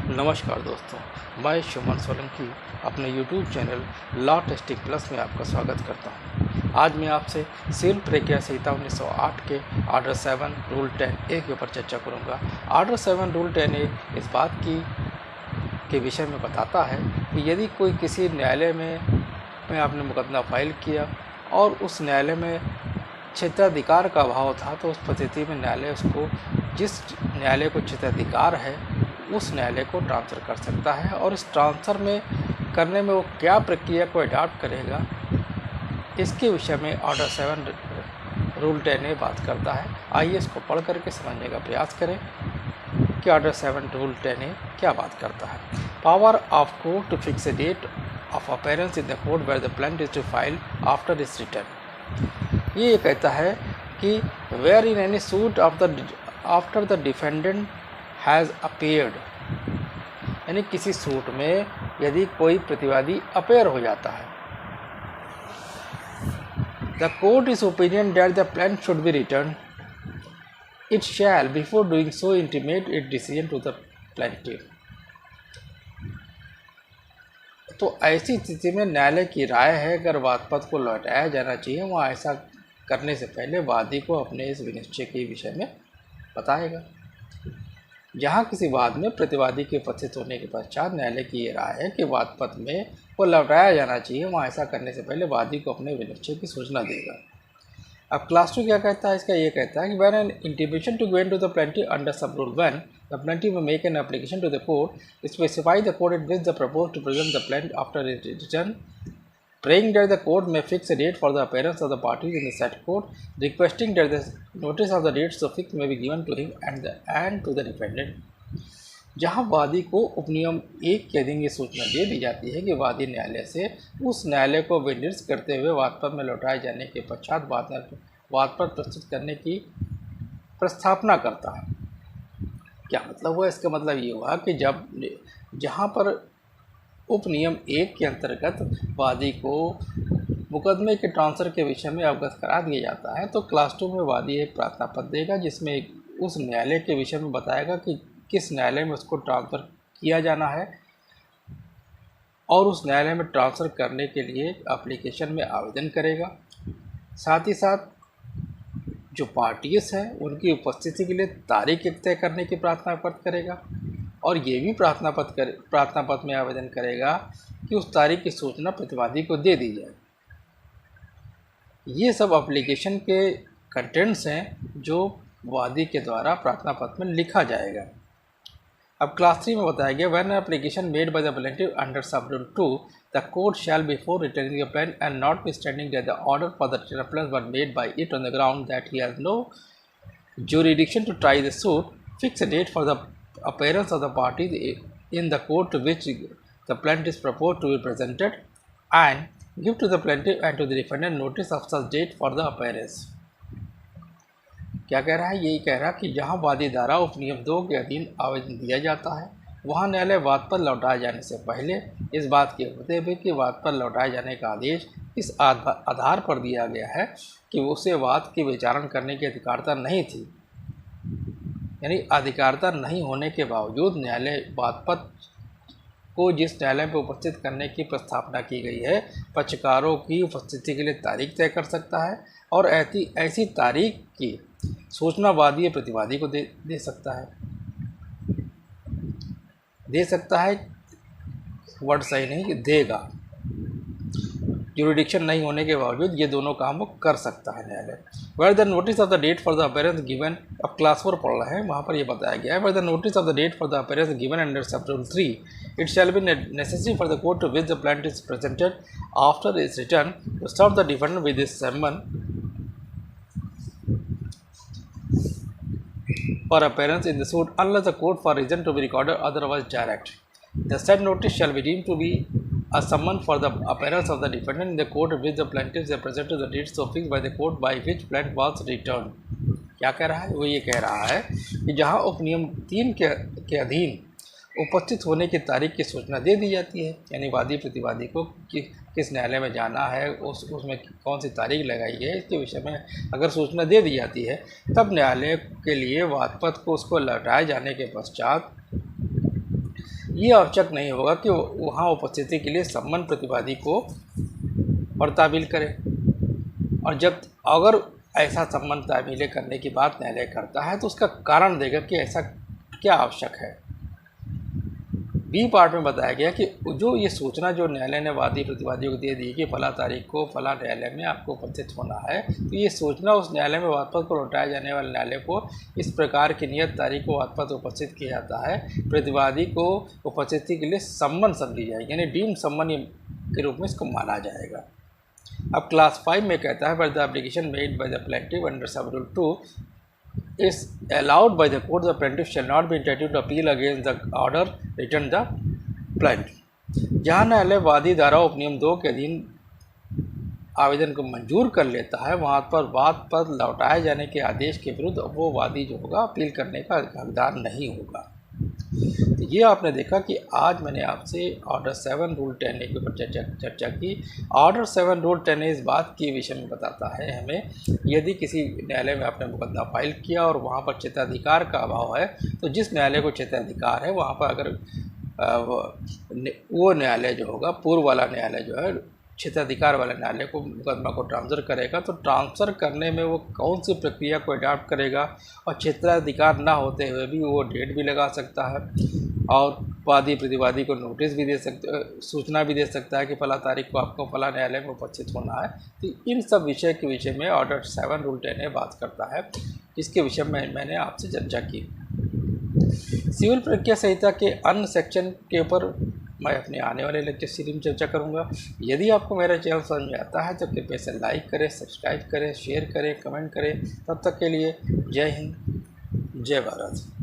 नमस्कार दोस्तों, मैं सुमन सोलंकी अपने YouTube channel law testing plus में आपका स्वागत करता हूं। आज मैं आपसे सिविल प्रक्रिया संहिता 1908 के ऑर्डर 7 रूल 10A के ऊपर चर्चा करूंगा। ऑर्डर 7 रूल 10A इस बात के विषय में बताता है कि यदि कोई किसी न्यायालय में आपने मुकदमा फाइल किया और उस न्यायालय में क्षेत्राधिकार का अभाव था, तो उस परिस्थिति में न्यायालय उसको जिस न्यायालय को क्षेत्राधिकार है उस न्यायालय को ट्रांसफ़र कर सकता है। और इस ट्रांसफ़र में करने में वो क्या प्रक्रिया को अडॉप्ट करेगा, इसके विषय में ऑर्डर 7 रूल 10A बात करता है। आइए इसको पढ़ करके समझने का प्रयास करें कि ऑर्डर 7 रूल 10A क्या बात करता है। Power of court to fix a date of appearance in the court where the plaintiff is to file after its return. ये कहता है कि where in any suit after the defendant has appeared, यानी किसी सूट में यदि कोई प्रतिवादी अपेयर हो जाता है, the court is opinion that the plaintiff should be return, it shall before doing so intimate it decision to the plaintiff. तो ऐसी स्थिति में न्यायालय की राय है अगर वादपत्र को लौटाया जाना चाहिए, वहाँ ऐसा करने से पहले वादी को अपने इस विनिश्चय के विषय में बताएगा। जहाँ किसी वाद में प्रतिवादी के उपस्थित होने के पश्चात न्यायालय की ये राय है कि वादपत्र में वो लौटाया जाना चाहिए, वहाँ ऐसा करने से पहले वादी को अपने विनिश्चय की सूचना देगा। अब क्लास 2 क्या कहता है? इसका ये कहता है कि when an intimation to go into the plaintiff under sub rule 1, the plaintiff may make an application to the court, specify the court in which the proposed to present the plaintiff after its return, praying that the court may fix a date for the appearance of the parties in the said court, requesting that the notice of the dates so fixed may be given to him and to the defendant। जहाँ वादी को उपनियम 1 के अधीन ये सूचना दे दी जाती है कि वादी न्यायालय से उस न्यायालय को विनिर्देश करते हुए वादपत्र में लौटाए जाने के पश्चात वादपत्र प्रस्तुत करने की प्रस्थापना करता है। क्या मतलब हुआ? इसका मतलब ये हुआ कि जहाँ पर उपनियम 1 के अंतर्गत वादी को मुकदमे के ट्रांसफ़र के विषय में अवगत करा दिया जाता है, तो क्लास 2 में वादी एक प्रार्थना पत्र देगा जिसमें उस न्यायालय के विषय में बताएगा कि किस न्यायालय में उसको ट्रांसफ़र किया जाना है, और उस न्यायालय में ट्रांसफ़र करने के लिए एप्लीकेशन में आवेदन करेगा। साथ ही साथ जो पार्टीज हैं उनकी उपस्थिति के लिए तारीख तय करने की प्रार्थना पत्र करेगा, और ये भी प्रार्थना पत्र में आवेदन करेगा कि उस तारीख की सूचना प्रतिवादी को दे दी जाए। ये सब एप्लीकेशन के कंटेंट्स हैं जो वादी के द्वारा प्रार्थना पत्र में लिखा जाएगा। अब क्लास 3 में बताया गया, when application made by the plaintiff under sub rule 2, the court shall before returning the plaintiff and not be standing that the order for the return were made by it on the ground that he has no jurisdiction to try the suit, fix a date for the appearance of the parties in the court to which the plaintiff is proposed to be presented, and give to the plaintiff and to the defendant notice of such date for the appearance। क्या कह रहा है? यही कह रहा है कि जहां वादी द्वारा उपनियम 2 के अधीन आवेदन दिया जाता है, वहां न्यायालय वाद पर लौटाए जाने से पहले इस बात के होते हुए कि वाद पर लौटाए जाने का आदेश इस आधार पर दिया गया है कि उसे वाद की विचारण करने की अधिकारता नहीं थी, यानी अधिकारता नहीं होने के बावजूद न्यायालय वादपत्र को जिस न्यायालय में उपस्थित करने की प्रस्तावना की गई है, पक्षकारों की उपस्थिति के लिए तारीख तय कर सकता है, और ऐसी तारीख की सूचना वादी या प्रतिवादी को दे सकता है। वर्ड सही नहीं, देगा। जुरिडिक्शन नहीं होने के बावजूद ये दोनों काम वो कर सकता है न्यायालय। Where the notice of the date for the appearance given, अब क्लास 4 पढ़ रहे हैं, वहाँ पर ये बताया गया है, where the notice of the date for the appearance given under sub rule 3, it shall be necessary for the court to which the plaintiff is presented after its return to serve the defendant with this summon for appearance in the suit unless the court for reason to be recorded otherwise direct. The said notice shall be deemed to be a summon for the appearance of the defendant in the court of which the plaintiff is presented the date so fixed by the court by which plaintiff was returned। क्या कह रहा है? वो ये कह रहा है कि जहाँ उपनियम 3 के अधीन उपस्थित होने की तारीख की सूचना दे दी जाती है, यानी वादी प्रतिवादी को किस न्यायालय में जाना है, उसमें कौन सी तारीख लगाई है, इसके विषय में अगर सूचना दे दी जाती है, तब न्यायालय के लिए वादपत्र को उसको लौटाए जाने के पश्चात ये आवश्यक नहीं होगा कि वहाँ उपस्थिति के लिए सम्मन प्रतिवादी को तामील करे। और जब अगर ऐसा सम्मन तामील करने की बात न्यायालय करता है तो उसका कारण देगा कि ऐसा क्या आवश्यक है। बी पार्ट में बताया गया कि जो ये सूचना जो न्यायालय ने वादी प्रतिवादियों को दे दी कि फला तारीख को फला न्यायालय में आपको उपस्थित होना है, तो ये सूचना उस न्यायालय में वाद पत्र को लौटाए जाने वाले न्यायालय को इस प्रकार की नियत तारीख को वाद पत्र उपस्थित किया जाता है, प्रतिवादी को उपस्थिति के लिए सम्मन समझी जाएगी, यानी डीम सम्मन के रूप में इसको माना जाएगा। अब क्लास 5 में कहता है, the application made by the plaintiff under sub rule 2 is allowed by the court, the plaintiff shall not be entitled to appeal against the order written the plaintiff। जहाँ न्यायालय वादी धारा उपनियम 2 के अधीन आवेदन को मंजूर कर लेता है, वहाँ पर वाद पर लौटाए जाने के आदेश के विरुद्ध वो वादी जो होगा अपील करने का हकदार नहीं होगा। तो ये आपने देखा कि आज मैंने आपसे ऑर्डर 7 रूल 10A के ऊपर चर्चा की। ऑर्डर 7 रूल 10A इस बात के विषय में बताता है हमें, यदि किसी न्यायालय में आपने मुकदमा फाइल किया और वहाँ पर क्षेत्राधिकार का अभाव है, तो जिस न्यायालय को क्षेत्राधिकार है वहाँ पर अगर वो न्यायालय जो होगा, पूर्व वाला न्यायालय जो है क्षेत्राधिकार वाले न्यायालय को मुकदमा को ट्रांसफ़र करेगा, तो ट्रांसफ़र करने में वो कौन सी प्रक्रिया को अडॉप्ट करेगा, और क्षेत्राधिकार ना होते हुए भी वो डेट भी लगा सकता है और वादी प्रतिवादी को नोटिस भी दे सकते, सूचना भी दे सकता है कि फला तारीख को आपको फला न्यायालय में उपस्थित होना है। तो इन सब विषय के विषय में ऑर्डर 7 रूल 10A बात करता है, इसके विषय में मैंने आपसे चर्चा की। सिविल प्रक्रिया संहिता के अन्य सेक्शन के ऊपर मैं अपने आने वाले लेक्चर सीरीज में चर्चा करूंगा। यदि आपको मेरा चैनल समझ में आता है तो कृपया से लाइक करें, सब्सक्राइब करें, शेयर करें, कमेंट करें। तब तक के लिए जय हिंद, जय भारत।